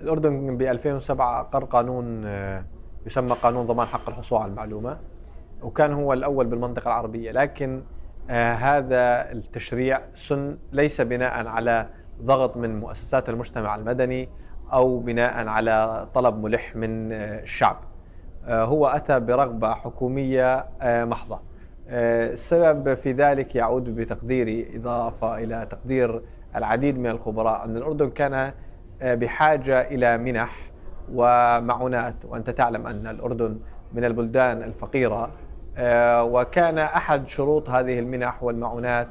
الأردن ب 2007 أقر قانون يسمى قانون ضمان حق الحصول على المعلومة، وكان هو الأول بالمنطقة العربية. لكن هذا التشريع ليس بناء على ضغط من مؤسسات المجتمع المدني أو بناء على طلب ملح من الشعب، هو أتى برغبة حكومية محضة. السبب في ذلك يعود بتقديري، إضافة إلى تقدير العديد من الخبراء، أن الأردن كان بحاجة إلى منح ومعونات، وأنت تعلم أن الأردن من البلدان الفقيرة، وكان أحد شروط هذه المنح والمعونات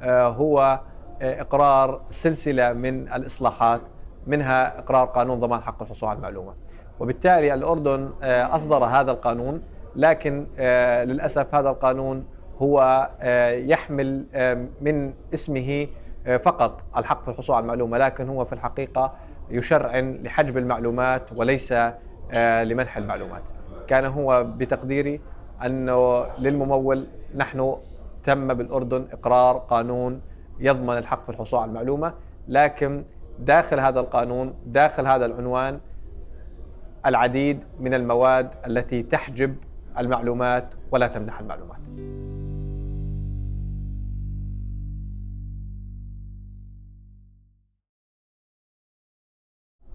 هو إقرار سلسلة من الإصلاحات، منها إقرار قانون ضمان حق الحصول على المعلومة. وبالتالي الأردن أصدر هذا القانون، لكن للأسف هذا القانون هو يحمل من اسمه فقط الحق في الحصول على المعلومة، لكن هو في الحقيقة يشرعن لحجب المعلومات وليس لمنح المعلومات. كان هو بتقديري أنه للممول نحن تم بالأردن إقرار قانون يضمن الحق في الحصول على المعلومة، لكن داخل هذا القانون، داخل هذا العنوان، العديد من المواد التي تحجب المعلومات ولا تمنح المعلومات.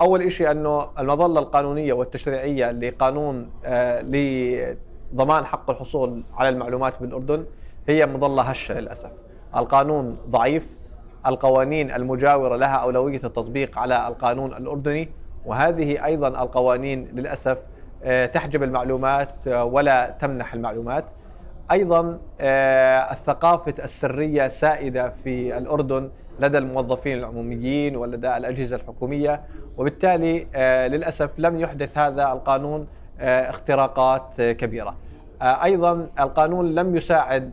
أول شيء أنه المظلة القانونية والتشريعية لقانون لضمان حق الحصول على المعلومات بالأردن هي مظلة هشة للأسف. القانون ضعيف، القوانين المجاورة لها أولوية التطبيق على القانون الأردني، وهذه أيضا القوانين للأسف تحجب المعلومات ولا تمنح المعلومات. أيضا الثقافة السرية سائدة في الأردن لدى الموظفين العموميين ولدى الأجهزة الحكومية، وبالتالي للأسف لم يحدث هذا القانون اختراقات كبيرة. أيضا القانون لم يساعد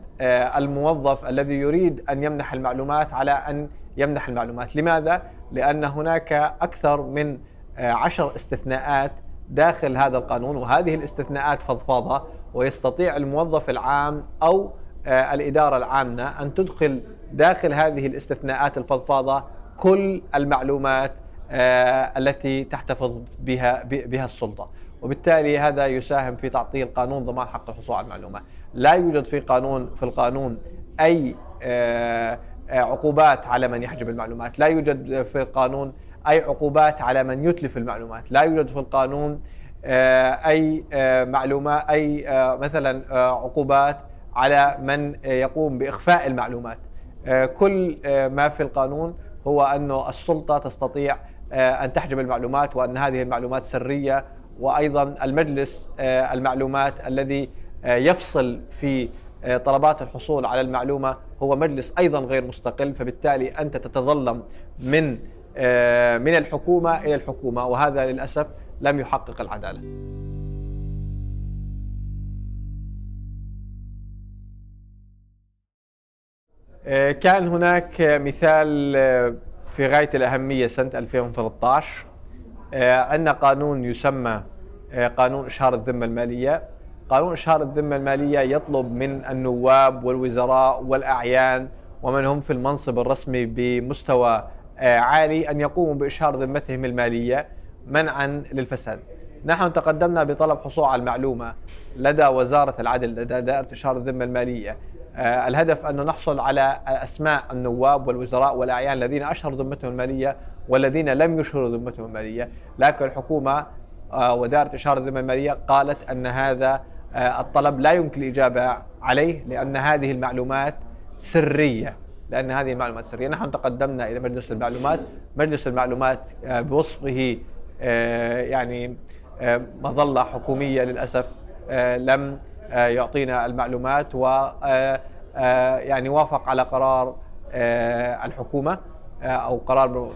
الموظف الذي يريد أن يمنح المعلومات على أن يمنح المعلومات. لماذا؟ لأن هناك أكثر من 10 استثناءات داخل هذا القانون، وهذه الاستثناءات فضفاضة، ويستطيع الموظف العام أو الإدارة العامة أن تدخل داخل هذه الاستثناءات الفضفاضة كل المعلومات التي تحتفظ بها السلطة، وبالتالي هذا يساهم في تعطيل قانون ضمان حق الحصول على المعلومة. لا يوجد في القانون أي عقوبات على من يحجب المعلومات، لا يوجد في القانون أي عقوبات على من يتلف المعلومات، لا يوجد في القانون أي معلومات، أي مثلا عقوبات على من يقوم بإخفاء المعلومات. كل ما في القانون هو أن السلطة تستطيع أن تحجب المعلومات، وأن هذه المعلومات سرية. وأيضا المجلس المعلومات الذي يفصل في طلبات الحصول على المعلومة هو مجلس أيضا غير مستقل، فبالتالي أنت تتظلم من الحكومة إلى الحكومة، وهذا للأسف لم يحقق العدالة. كان هناك مثال في غاية الأهمية سنة 2013. عندنا قانون يسمى قانون إشهار الذمة المالية. قانون إشهار الذمة المالية يطلب من النواب والوزراء والأعيان ومن هم في المنصب الرسمي بمستوى عالي أن يقوموا بإشهار ذمتهم المالية منعا للفساد. نحن تقدمنا بطلب حصول على المعلومة لدى وزارة العدل، لدى دائرة إشهار الذمة المالية. الهدف أن نحصل على أسماء النواب والوزراء والأعيان الذين أشهروا ذمتهم المالية والذين لم يشهروا ذمتهم المالية، لكن الحكومة ودائرة إشهار الذمة المالية قالت أن هذا الطلب لا يمكن الإجابة عليه لأن هذه المعلومات سرية. نحن تقدمنا إلى مجلس المعلومات. مجلس المعلومات بوصفه يعني مظلة حكومية للأسف لم يعطينا المعلومات، و يعني وافق على قرار الحكومة أو قرار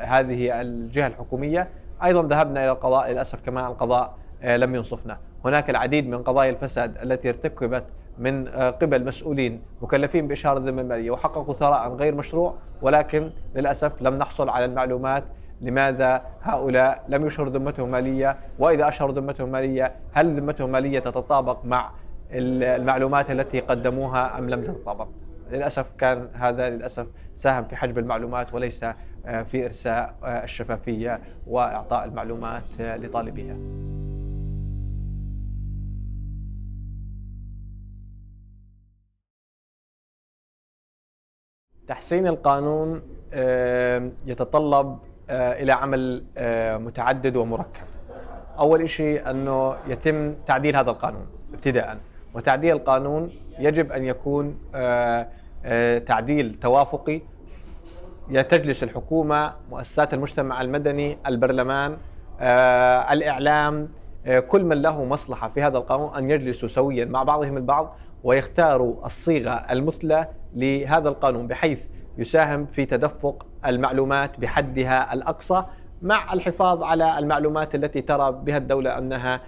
هذه الجهة الحكومية. أيضا ذهبنا إلى القضاء، للأسف كمان القضاء لم ينصفنا. هناك العديد من قضايا الفساد التي ارتكبت من قبل مسؤولين مكلفين بإشهار الذمة المالية وحققوا ثراء غير مشروع، ولكن للأسف لم نحصل على المعلومات. لماذا هؤلاء لم يشهروا ذمتهم المالية؟ وإذا أشهروا ذمتهم المالية، هل ذمتهم المالية تتطابق مع المعلومات التي قدموها أم لم تتطابق؟ للأسف كان هذا ساهم في حجب المعلومات وليس في إرساء الشفافية وإعطاء المعلومات لطالبيها. تحسين القانون يتطلب إلى عمل متعدد ومركب. أول شيء أنه يتم تعديل هذا القانون ابتداءً، وتعديل القانون يجب أن يكون تعديل توافقي. تجلس الحكومة، مؤسسات المجتمع المدني، البرلمان، الإعلام، كل من له مصلحة في هذا القانون أن يجلسوا سويا مع بعضهم البعض ويختاروا الصيغة المثلى لهذا القانون بحيث يساهم في تدفق المعلومات بحدها الأقصى، مع الحفاظ على المعلومات التي ترى بها الدولة أنها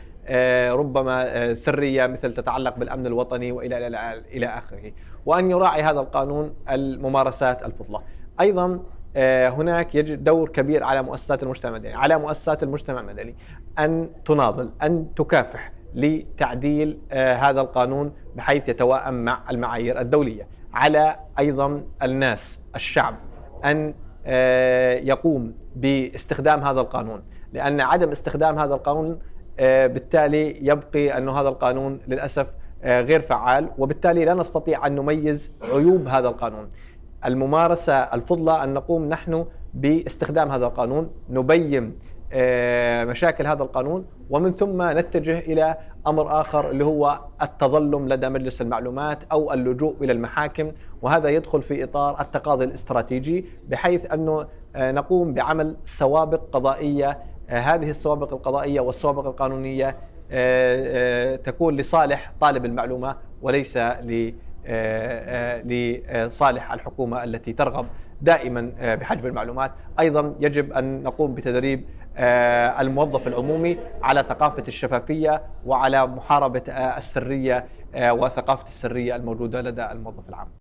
ربما سرية، مثل تتعلق بالأمن الوطني وإلى آخره، وأن يراعي هذا القانون الممارسات الفضلى. أيضا هناك يجب دور كبير على مؤسسات المجتمع المدني، أن تناضل، أن تكافح لتعديل هذا القانون بحيث يتوائم مع المعايير الدولية. على أيضا الناس، الشعب، أن يقوم باستخدام هذا القانون، لأن عدم استخدام هذا القانون بالتالي يبقي أن هذا القانون للأسف غير فعال، وبالتالي لا نستطيع أن نميز عيوب هذا القانون. الممارسة الفضلى أن نقوم نحن باستخدام هذا القانون، نبين مشاكل هذا القانون، ومن ثم نتجه إلى أمر آخر اللي هو التظلم لدى مجلس المعلومات أو اللجوء إلى المحاكم، وهذا يدخل في إطار التقاضي الاستراتيجي، بحيث أنه نقوم بعمل سوابق قضائية. هذه السوابق القضائية والسوابق القانونية تكون لصالح طالب المعلومة وليس لصالح الحكومة التي ترغب دائما بحجب المعلومات. أيضا يجب أن نقوم بتدريب الموظف العمومي على ثقافة الشفافية وعلى محاربة السرية وثقافة السرية الموجودة لدى الموظف العام.